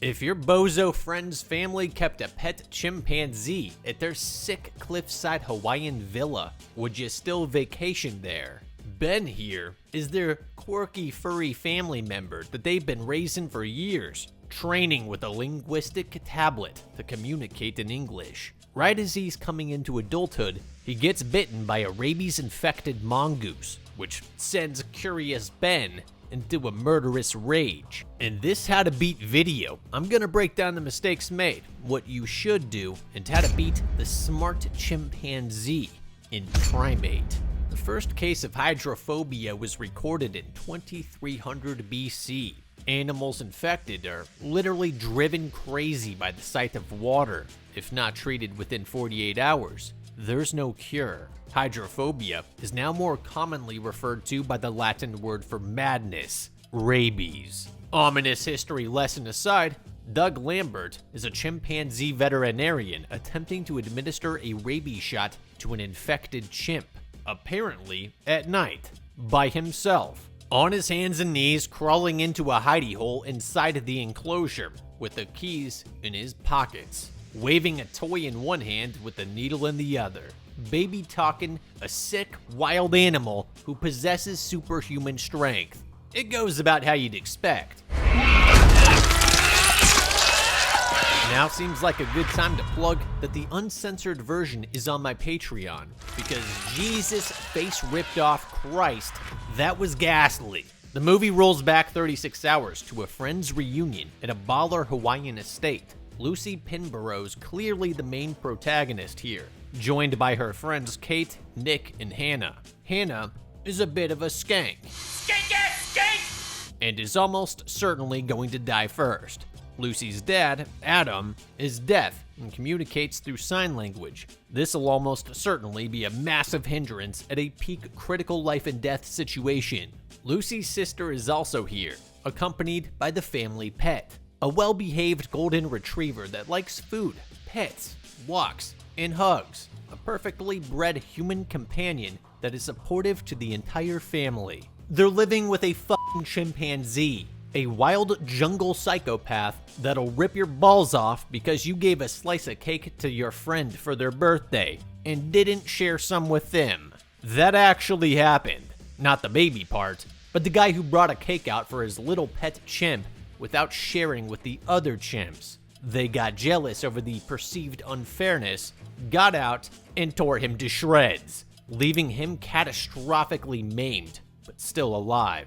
If your bozo friend's family kept a pet chimpanzee at their sick cliffside Hawaiian villa, would you still vacation there? Ben here is their quirky furry family member that they've been raising for years, training with a linguistic tablet to communicate in English. Right as he's coming into adulthood, he gets bitten by a rabies-infected mongoose, which sends curious Ben into a murderous rage. In this How to Beat video, I'm gonna break down the mistakes made, what you should do, and how to beat the SMART CHIMPANZEE in PRIMATE. The first case of hydrophobia was recorded in 2300 BC. Animals infected are literally driven crazy by the sight of water. If not treated within 48 hours, there's no cure. Hydrophobia is now more commonly referred to by the Latin word for madness, rabies. Ominous history lesson aside, Doug Lambert is a chimpanzee veterinarian attempting to administer a rabies shot to an infected chimp, apparently at night, by himself, on his hands and knees, crawling into a hidey hole inside the enclosure with the keys in his pockets, waving a toy in one hand with a needle in the other. Baby talking a sick, wild animal who possesses superhuman strength. It goes about how you'd expect. Now seems like a good time to plug that the uncensored version is on my Patreon, because Jesus face ripped off Christ, that was ghastly. The movie rolls back 36 hours to a friend's reunion at a baller Hawaiian estate. Lucy Pinborough's clearly the main protagonist here, joined by her friends Kate, Nick, and Hannah. Hannah is a bit of a skank, and is almost certainly going to die first. Lucy's dad, Adam, is deaf and communicates through sign language. This will almost certainly be a massive hindrance at a peak critical life and death situation. Lucy's sister is also here, accompanied by the family pet, a well-behaved golden retriever that likes food, pets, walks, and hugs. A perfectly bred human companion that is supportive to the entire family. They're living with a fucking chimpanzee, a wild jungle psychopath that'll rip your balls off because you gave a slice of cake to your friend for their birthday and didn't share some with them. That actually happened. Not the baby part, but the guy who brought a cake out for his little pet chimp without sharing with the other chimps. They got jealous over the perceived unfairness, got out, and tore him to shreds, leaving him catastrophically maimed, but still alive.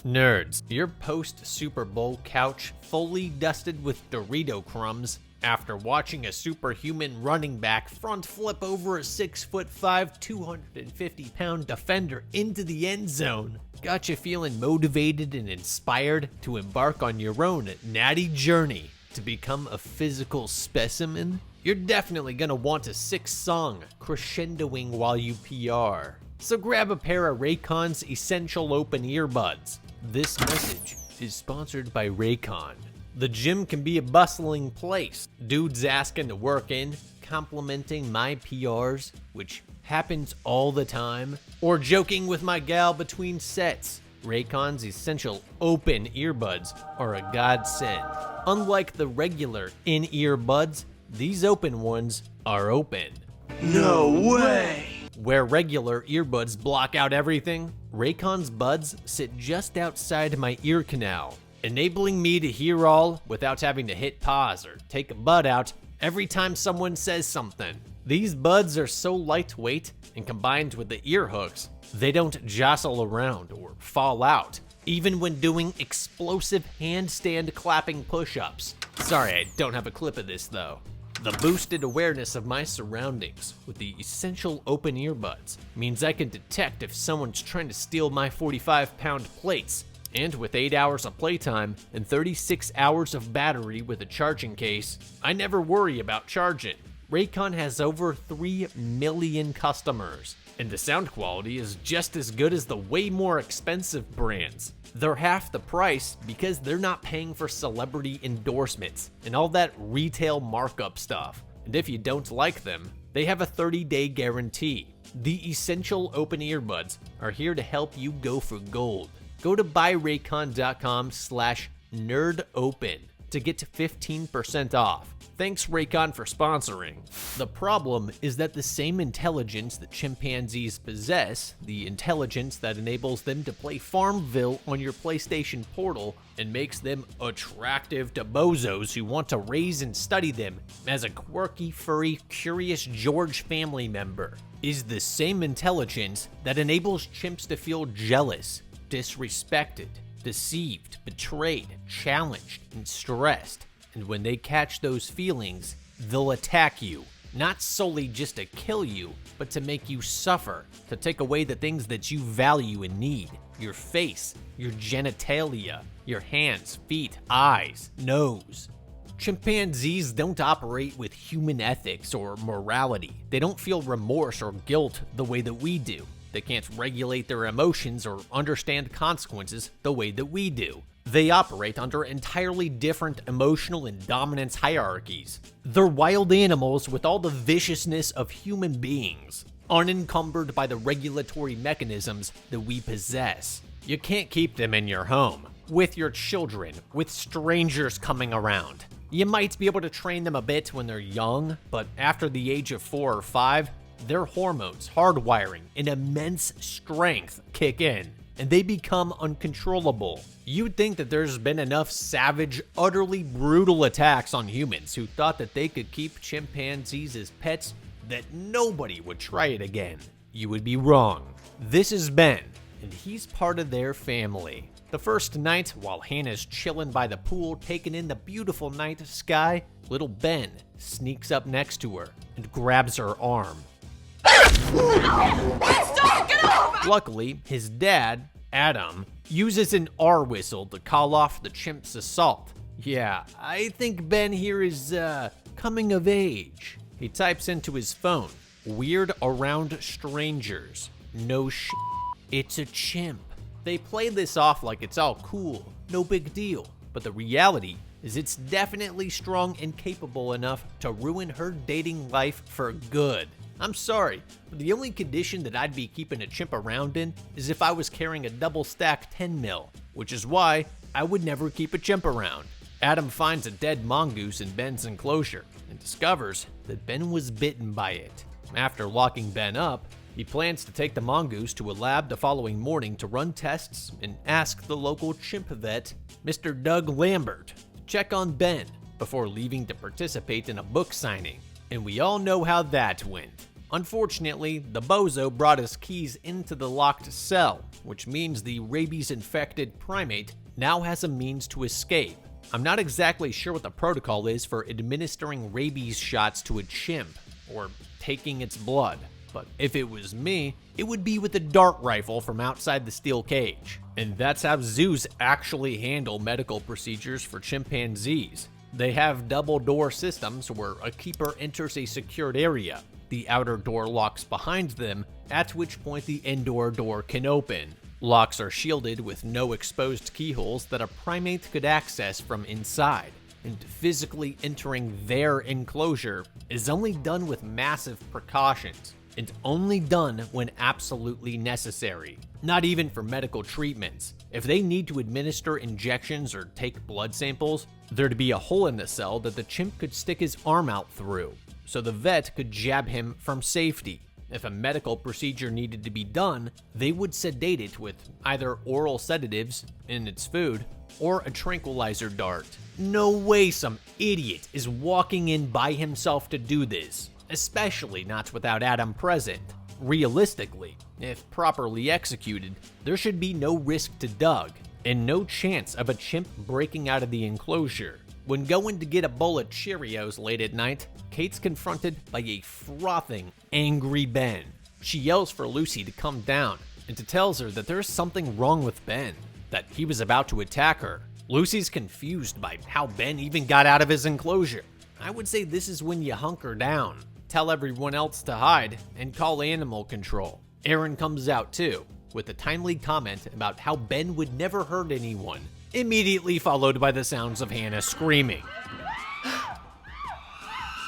Nerds, your post-Super Bowl couch fully dusted with Dorito crumbs after watching a superhuman running back front flip over a 6'5", 250-pound defender into the end zone got you feeling motivated and inspired to embark on your own natty journey to become a physical specimen? You're definitely gonna want a sick song crescendoing while you PR. So grab a pair of Raycon's Essential Open Earbuds. This message is sponsored by Raycon. The gym can be a bustling place. Dudes asking to work in, complimenting my PRs, which happens all the time, or joking with my gal between sets. Raycon's Essential Open Earbuds are a godsend. Unlike the regular in-ear buds, these open ones are open. No way! Where regular earbuds block out everything, Raycon's buds sit just outside my ear canal, enabling me to hear all without having to hit pause or take a bud out every time someone says something. These buds are so lightweight and combined with the ear hooks, they don't jostle around or fall out, even when doing explosive handstand clapping push-ups. Sorry, I don't have a clip of this though. The boosted awareness of my surroundings with the Essential Open Earbuds means I can detect if someone's trying to steal my 45-pound plates, and with 8 hours of playtime and 36 hours of battery with a charging case, I never worry about charging. Raycon has over 3 million customers, and the sound quality is just as good as the way more expensive brands. They're half the price because they're not paying for celebrity endorsements and all that retail markup stuff. And if you don't like them, they have a 30-day guarantee. The Essential Open Earbuds are here to help you go for gold. Go to buyraycon.com/nerdopen to get 15% off. Thanks Raycon for sponsoring. The problem is that the same intelligence that chimpanzees possess, the intelligence that enables them to play Farmville on your PlayStation Portal and makes them attractive to bozos who want to raise and study them as a quirky, furry, curious George family member, is the same intelligence that enables chimps to feel jealous, disrespected, deceived, betrayed, challenged, and stressed. And when they catch those feelings, they'll attack you. Not solely just to kill you, but to make you suffer, to take away the things that you value and need. Your face, your genitalia, your hands, feet, eyes, nose. Chimpanzees don't operate with human ethics or morality. They don't feel remorse or guilt the way that we do. They can't regulate their emotions or understand consequences the way that we do. They operate under entirely different emotional and dominance hierarchies. They're wild animals with all the viciousness of human beings, unencumbered by the regulatory mechanisms that we possess. You can't keep them in your home, with your children, with strangers coming around. You might be able to train them a bit when they're young, but after the age of 4 or 5, their hormones, hardwiring, and immense strength kick in, and they become uncontrollable. You'd think that there's been enough savage, utterly brutal attacks on humans who thought that they could keep chimpanzees as pets that nobody would try it again. You would be wrong. This is Ben, and he's part of their family. The first night, while Hannah's chilling by the pool taking in the beautiful night sky, little Ben sneaks up next to her and grabs her arm. Stop! Get off! Luckily, his dad, Adam, uses an R whistle to call off the chimp's assault. Yeah, I think Ben here is, coming of age. He types into his phone, "Weird around strangers. No shit. It's a chimp." They play this off like it's all cool, no big deal. But the reality is it's definitely strong and capable enough to ruin her dating life for good. I'm sorry, but the only condition that I'd be keeping a chimp around in is if I was carrying a double stack 10 mil, which is why I would never keep a chimp around. Adam finds a dead mongoose in Ben's enclosure and discovers that Ben was bitten by it. After locking Ben up, he plans to take the mongoose to a lab the following morning to run tests and ask the local chimp vet, Mr. Doug Lambert, to check on Ben before leaving to participate in a book signing. And we all know how that went. Unfortunately, the bozo brought his keys into the locked cell, which means the rabies-infected primate now has a means to escape. I'm not exactly sure what the protocol is for administering rabies shots to a chimp, or taking its blood, but if it was me, it would be with a dart rifle from outside the steel cage. And that's how zoos actually handle medical procedures for chimpanzees. They have double-door systems where a keeper enters a secured area. The outer door locks behind them, at which point the indoor door can open. Locks are shielded with no exposed keyholes that a primate could access from inside, and physically entering their enclosure is only done with massive precautions, and only done when absolutely necessary. Not even for medical treatments. If they need to administer injections or take blood samples, there'd be a hole in the cell that the chimp could stick his arm out through, so the vet could jab him from safety. If a medical procedure needed to be done, they would sedate it with either oral sedatives in its food or a tranquilizer dart. No way some idiot is walking in by himself to do this, especially not without Adam present. Realistically, if properly executed, there should be no risk to Doug, and no chance of a chimp breaking out of the enclosure. When going to get a bowl of Cheerios late at night, Kate's confronted by a frothing, angry Ben. She yells for Lucy to come down, and tells her that there's something wrong with Ben, that he was about to attack her. Lucy's confused by how Ben even got out of his enclosure. I would say this is when you hunker down, tell everyone else to hide, and call animal control. Aaron comes out too, with a timely comment about how Ben would never hurt anyone, immediately followed by the sounds of Hannah screaming.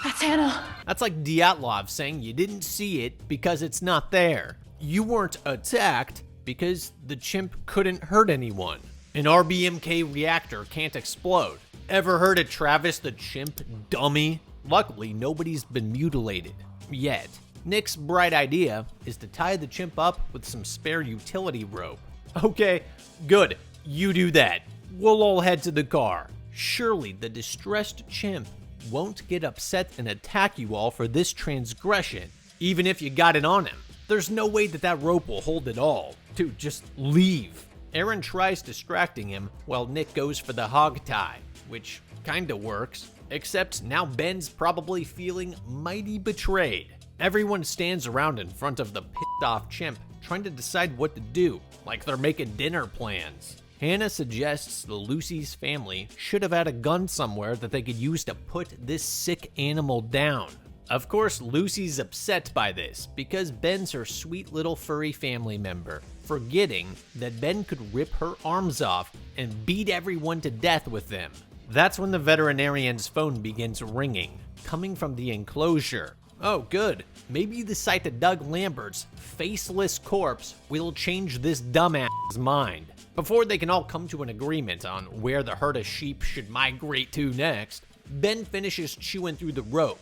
That's Hannah. That's like Dyatlov saying you didn't see it because it's not there. You weren't attacked because the chimp couldn't hurt anyone. An RBMK reactor can't explode. Ever heard of Travis the chimp, dummy? Luckily, nobody's been mutilated. Yet. Nick's bright idea is to tie the chimp up with some spare utility rope. Okay, good. You do that. We'll all head to the car. Surely the distressed chimp won't get upset and attack you all for this transgression, even if you got it on him. There's no way that rope will hold it all. Dude, just leave. Aaron tries distracting him while Nick goes for the hog tie, which kinda works, except now Ben's probably feeling mighty betrayed. Everyone stands around in front of the pissed off chimp, trying to decide what to do, like they're making dinner plans. Hannah suggests the Lucy's family should have had a gun somewhere that they could use to put this sick animal down. Of course, Lucy's upset by this because Ben's her sweet little furry family member, forgetting that Ben could rip her arms off and beat everyone to death with them. That's when the veterinarian's phone begins ringing, coming from the enclosure. Oh, good. Maybe the sight of Doug Lambert's faceless corpse will change this dumbass's mind. Before they can all come to an agreement on where the herd of sheep should migrate to next, Ben finishes chewing through the rope.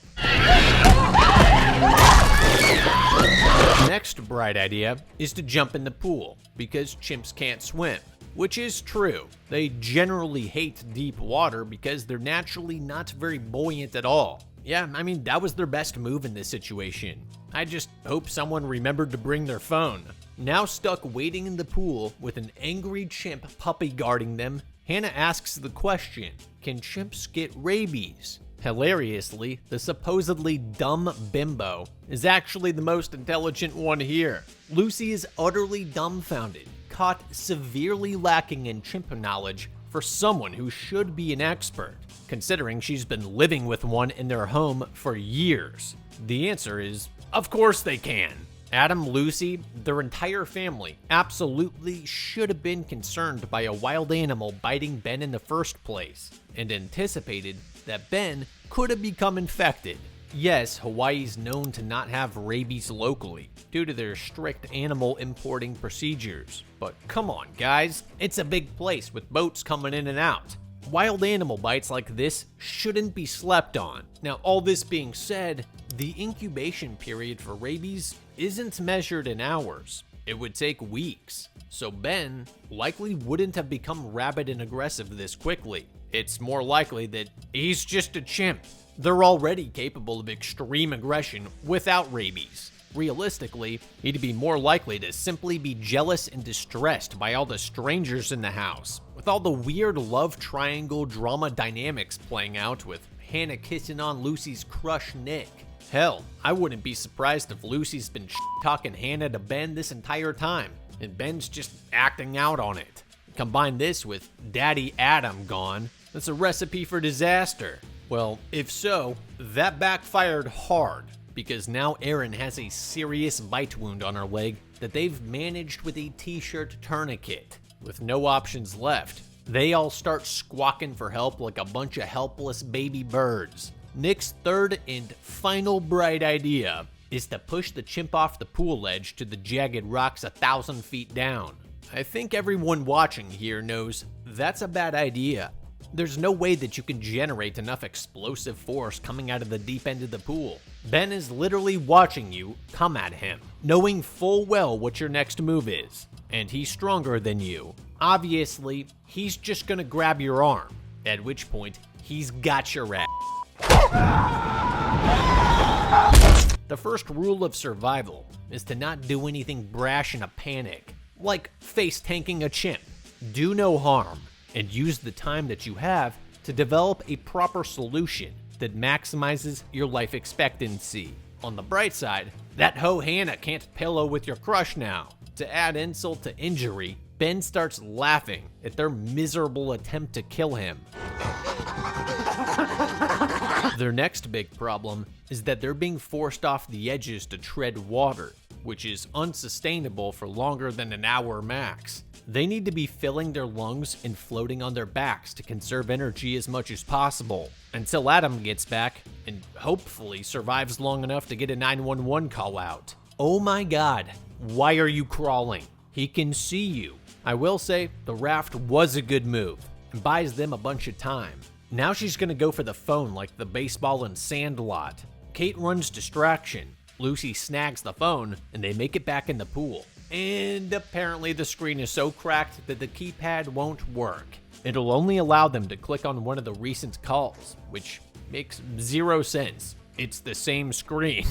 Next bright idea is to jump in the pool, because chimps can't swim. Which is true. They generally hate deep water because they're naturally not very buoyant at all. Yeah, I mean, that was their best move in this situation. I just hope someone remembered to bring their phone. Now stuck waiting in the pool with an angry chimp puppy guarding them, Hannah asks the question, can chimps get rabies? Hilariously, the supposedly dumb bimbo is actually the most intelligent one here. Lucy is utterly dumbfounded, caught severely lacking in chimp knowledge for someone who should be an expert, considering she's been living with one in their home for years. The answer is, of course they can. Adam, Lucy, their entire family absolutely should have been concerned by a wild animal biting Ben in the first place, and anticipated that Ben could have become infected. Yes, Hawaii's known to not have rabies locally, due to their strict animal importing procedures. But come on, guys, it's a big place with boats coming in and out. Wild animal bites like this shouldn't be slept on. Now, all this being said, the incubation period for rabies isn't measured in hours. It would take weeks. So Ben likely wouldn't have become rabid and aggressive this quickly. It's more likely that he's just a chimp. They're already capable of extreme aggression without rabies. Realistically, he'd be more likely to simply be jealous and distressed by all the strangers in the house, with all the weird love triangle drama dynamics playing out with Hannah kissing on Lucy's crush Nick. Hell, I wouldn't be surprised if Lucy's been talking Hannah to Ben this entire time, and Ben's just acting out on it. Combine this with Daddy Adam gone, that's a recipe for disaster. Well, if so, that backfired hard, because now Erin has a serious bite wound on her leg that they've managed with a t-shirt tourniquet. With no options left, they all start squawking for help like a bunch of helpless baby birds. Nick's third and final bright idea is to push the chimp off the pool edge to the jagged rocks 1,000 feet down. I think everyone watching here knows that's a bad idea. There's no way that you can generate enough explosive force coming out of the deep end of the pool. Ben is literally watching you come at him, knowing full well what your next move is, and he's stronger than you. Obviously, he's just gonna grab your arm, at which point he's got your ass. The first rule of survival is to not do anything brash in a panic, like face tanking a chimp. Do no harm, and use the time that you have to develop a proper solution that maximizes your life expectancy. On the bright side, that hoe Hannah can't pillow with your crush now. To add insult to injury, Ben starts laughing at their miserable attempt to kill him. Their next big problem is that they're being forced off the edges to tread water, which is unsustainable for longer than an hour max. They need to be filling their lungs and floating on their backs to conserve energy as much as possible, until Adam gets back and hopefully survives long enough to get a 911 call out. Oh my god, why are you crawling? He can see you. I will say, the raft was a good move, and buys them a bunch of time. Now she's gonna go for the phone like the baseball and sand lot. Kate runs distraction. Lucy snags the phone, and they make it back in the pool. And apparently the screen is so cracked that the keypad won't work. It'll only allow them to click on one of the recent calls, which makes zero sense. It's the same screen.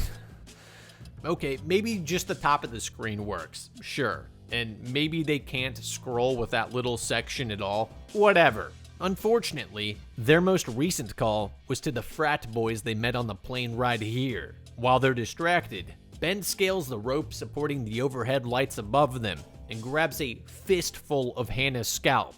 Okay, maybe just the top of the screen works, sure. And maybe they can't scroll with that little section at all. Whatever. Unfortunately, their most recent call was to the frat boys they met on the plane ride here. While they're distracted, Ben scales the rope supporting the overhead lights above them and grabs a fistful of Hannah's scalp.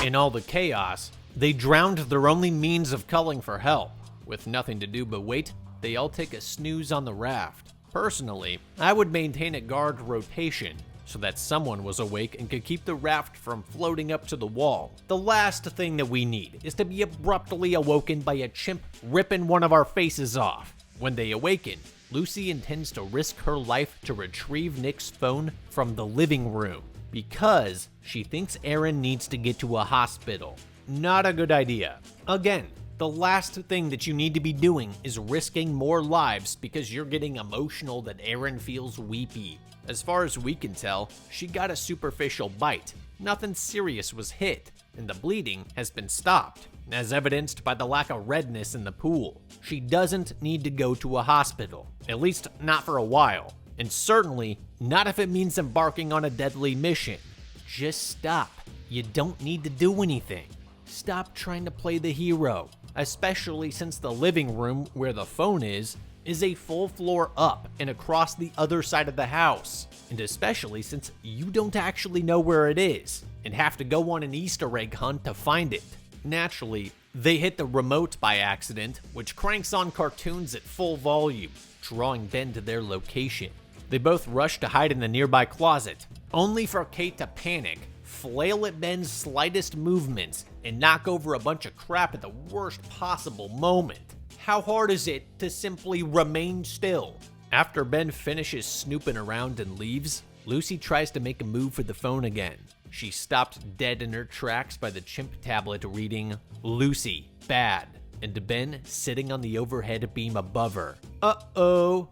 In all the chaos, they drowned their only means of calling for help. With nothing to do but wait, they all take a snooze on the raft. Personally, I would maintain a guard rotation so that someone was awake and could keep the raft from floating up to the wall. The last thing that we need is to be abruptly awoken by a chimp ripping one of our faces off. When they awaken, Lucy intends to risk her life to retrieve Nick's phone from the living room because she thinks Aaron needs to get to a hospital. Not a good idea. Again, the last thing that you need to be doing is risking more lives because you're getting emotional that Aaron feels weepy. As far as we can tell, she got a superficial bite. Nothing serious was hit, and the bleeding has been stopped, as evidenced by the lack of redness in the pool. She doesn't need to go to a hospital, at least not for a while, and certainly not if it means embarking on a deadly mission. Just stop. You don't need to do anything. Stop trying to play the hero, especially since the living room where the phone is a full floor up and across the other side of the house, and especially since you don't actually know where it is and have to go on an Easter egg hunt to find it. Naturally, they hit the remote by accident, which cranks on cartoons at full volume, drawing Ben to their location. They both rush to hide in the nearby closet, only for Kate to panic, flail at Ben's slightest movements, and knock over a bunch of crap at the worst possible moment. How hard is it to simply remain still? After Ben finishes snooping around and leaves, Lucy tries to make a move for the phone again. She's stopped dead in her tracks by the chimp tablet reading, "Lucy, bad," and Ben sitting on the overhead beam above her. Uh-oh.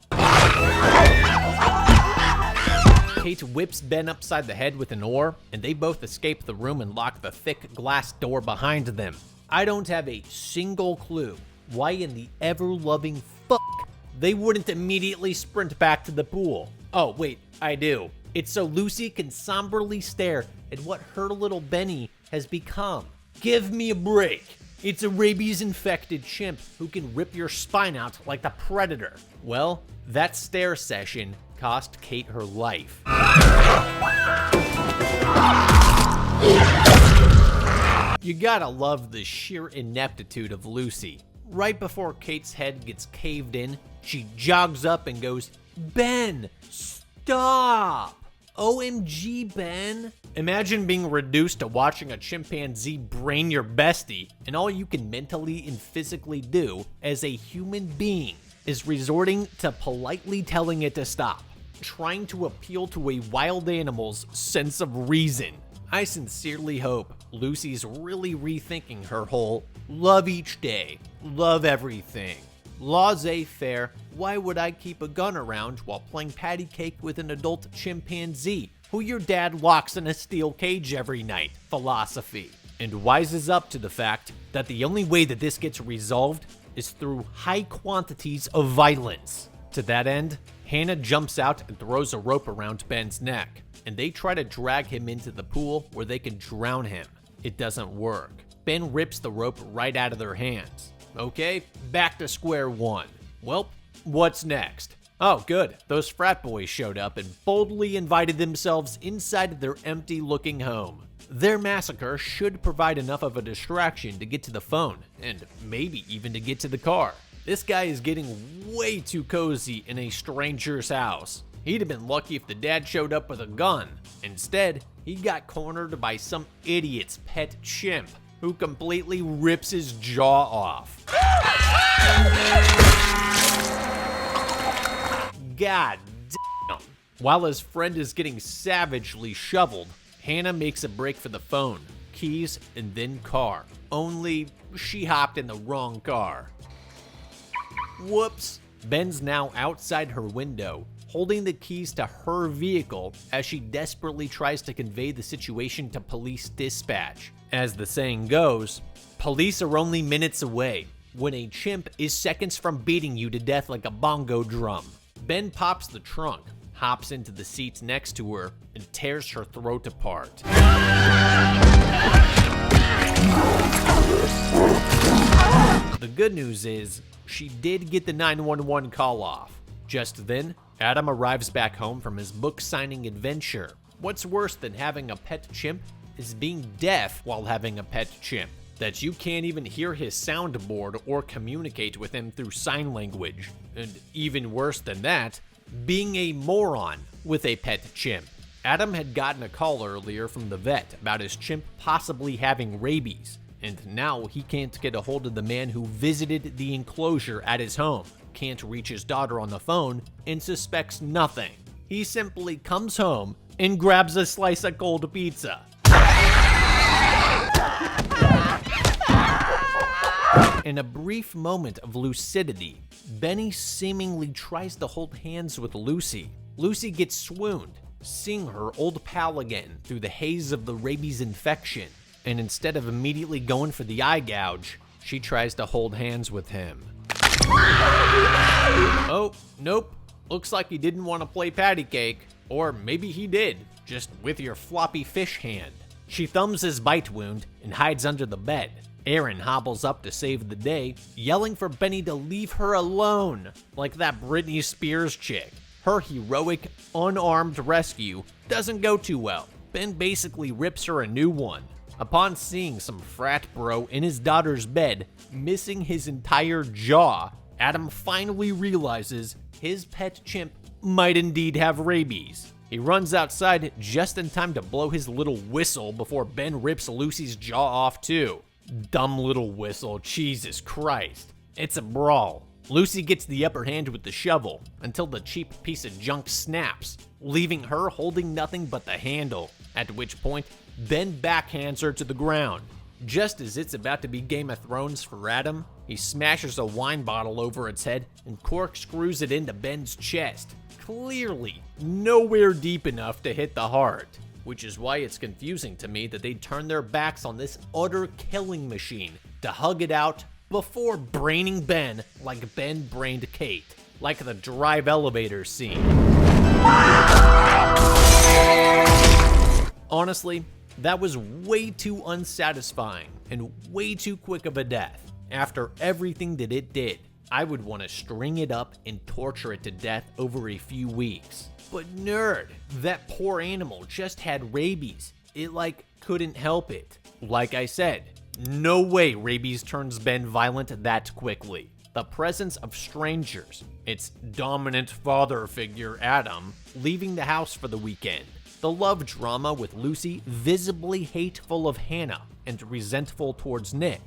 Kate whips Ben upside the head with an oar, and they both escape the room and lock the thick glass door behind them. I don't have a single clue why in the ever-loving fuck they wouldn't immediately sprint back to the pool. Oh, wait, I do. It's so Lucy can somberly stare at what her little Benny has become. Give me a break. It's a rabies-infected chimp who can rip your spine out like the Predator. Well, that stare session cost Kate her life. You gotta love the sheer ineptitude of Lucy. Right before Kate's head gets caved in, she jogs up and goes, "Ben, stop! OMG, Ben." Imagine being reduced to watching a chimpanzee brain your bestie, and all you can mentally and physically do as a human being is resorting to politely telling it to stop, trying to appeal to a wild animal's sense of reason. I sincerely hope Lucy's really rethinking her whole love each day, love everything. Laissez-faire, why would I keep a gun around while playing patty cake with an adult chimpanzee who your dad locks in a steel cage every night philosophy? And wises up to the fact that the only way that this gets resolved is through high quantities of violence. To that end, Hannah jumps out and throws a rope around Ben's neck, and they try to drag him into the pool where they can drown him. It doesn't work. Ben rips the rope right out of their hands. Okay, back to square one. Well, what's next? Oh, good. Those frat boys showed up and boldly invited themselves inside their empty-looking home. Their massacre should provide enough of a distraction to get to the phone, and maybe even to get to the car. This guy is getting way too cozy in a stranger's house. He'd have been lucky if the dad showed up with a gun. Instead, he got cornered by some idiot's pet chimp who completely rips his jaw off. God damn. While his friend is getting savagely shoveled, Hannah makes a break for the phone, keys, and then car. Only she hopped in the wrong car. Whoops. Ben's now outside her window, holding the keys to her vehicle as she desperately tries to convey the situation to police dispatch. As the saying goes, police are only minutes away when a chimp is seconds from beating you to death like a bongo drum. Ben pops the trunk, hops into the seats next to her, and tears her throat apart. The good news is, she did get the 911 call off. Just then, Adam arrives back home from his book signing adventure. What's worse than having a pet chimp is being deaf while having a pet chimp. That you can't even hear his soundboard or communicate with him through sign language. And even worse than that, being a moron with a pet chimp. Adam had gotten a call earlier from the vet about his chimp possibly having rabies, and now he can't get a hold of the man who visited the enclosure at his home, can't reach his daughter on the phone, and suspects nothing. He simply comes home and grabs a slice of cold pizza. In a brief moment of lucidity, Benny seemingly tries to hold hands with Lucy. Lucy gets swooned, seeing her old pal again through the haze of the rabies infection. And instead of immediately going for the eye gouge, she tries to hold hands with him. Oh, nope. Looks like he didn't want to play patty cake. Or maybe he did, just with your floppy fish hand. She thumbs his bite wound and hides under the bed. Aaron hobbles up to save the day, yelling for Benny to leave her alone, like that Britney Spears chick. Her heroic, unarmed rescue doesn't go too well. Ben basically rips her a new one. Upon seeing some frat bro in his daughter's bed, missing his entire jaw, Adam finally realizes his pet chimp might indeed have rabies. He runs outside just in time to blow his little whistle before Ben rips Lucy's jaw off too. Dumb little whistle, Jesus Christ. It's a brawl. Lucy gets the upper hand with the shovel until the cheap piece of junk snaps, leaving her holding nothing but the handle, at which point Ben backhands her to the ground. Just as it's about to be Game of Thrones for Adam, he smashes a wine bottle over its head and corkscrews it into Ben's chest, clearly nowhere deep enough to hit the heart. Which is why it's confusing to me that they turn their backs on this utter killing machine to hug it out before braining Ben like Ben brained Kate, like the Drive elevator scene. Honestly, that was way too unsatisfying and way too quick of a death. After everything that it did, I would want to string it up and torture it to death over a few weeks. But nerd, that poor animal just had rabies. It couldn't help it. Like I said, no way rabies turns Ben violent that quickly. The presence of strangers, its dominant father figure Adam, leaving the house for the weekend. The love drama with Lucy visibly hateful of Hannah and resentful towards Nick.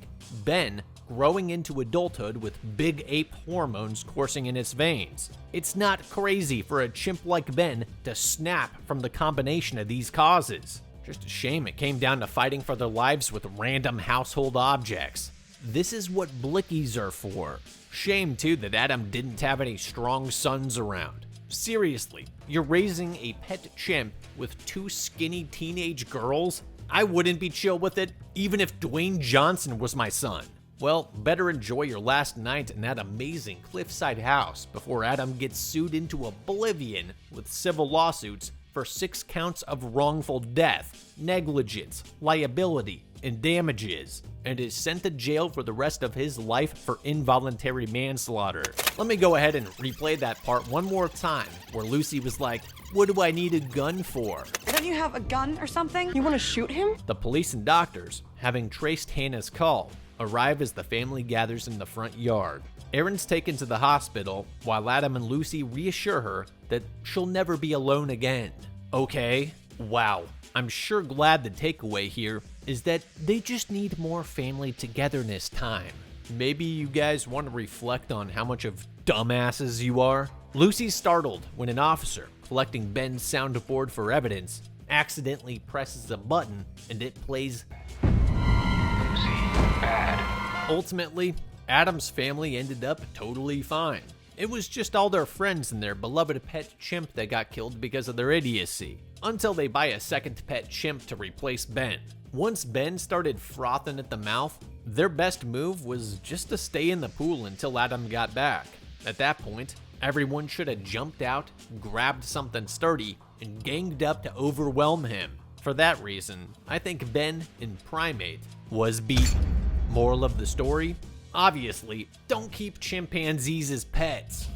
Ben growing into adulthood with big ape hormones coursing in its veins. It's not crazy for a chimp like Ben to snap from the combination of these causes. Just a shame it came down to fighting for their lives with random household objects. This is what blickies are for. Shame too that Adam didn't have any strong sons around. Seriously, you're raising a pet chimp with two skinny teenage girls? I wouldn't be chill with it, even if Dwayne Johnson was my son. Well, better enjoy your last night in that amazing cliffside house before Adam gets sued into oblivion with civil lawsuits for 6 counts of wrongful death, negligence, liability, and damages, and is sent to jail for the rest of his life for involuntary manslaughter. Let me go ahead and replay that part one more time, where Lucy was like, "What do I need a gun for?" Don't you have a gun or something? You want to shoot him? The police and doctors, having traced Hannah's call, arrive as the family gathers in the front yard. Aaron's taken to the hospital, while Adam and Lucy reassure her that she'll never be alone again. Okay, wow. I'm sure glad the takeaway here is that they just need more family togetherness time. Maybe you guys want to reflect on how much of dumbasses you are? Lucy's startled when an officer, collecting Ben's soundboard for evidence, accidentally presses a button and it plays. Ultimately, Adam's family ended up totally fine. It was just all their friends and their beloved pet chimp that got killed because of their idiocy, until they buy a second pet chimp to replace Ben. Once Ben started frothing at the mouth, their best move was just to stay in the pool until Adam got back. At that point, everyone should have jumped out, grabbed something sturdy, and ganged up to overwhelm him. For that reason, I think Ben in Primate was beaten. Moral of the story? Obviously, don't keep chimpanzees as pets.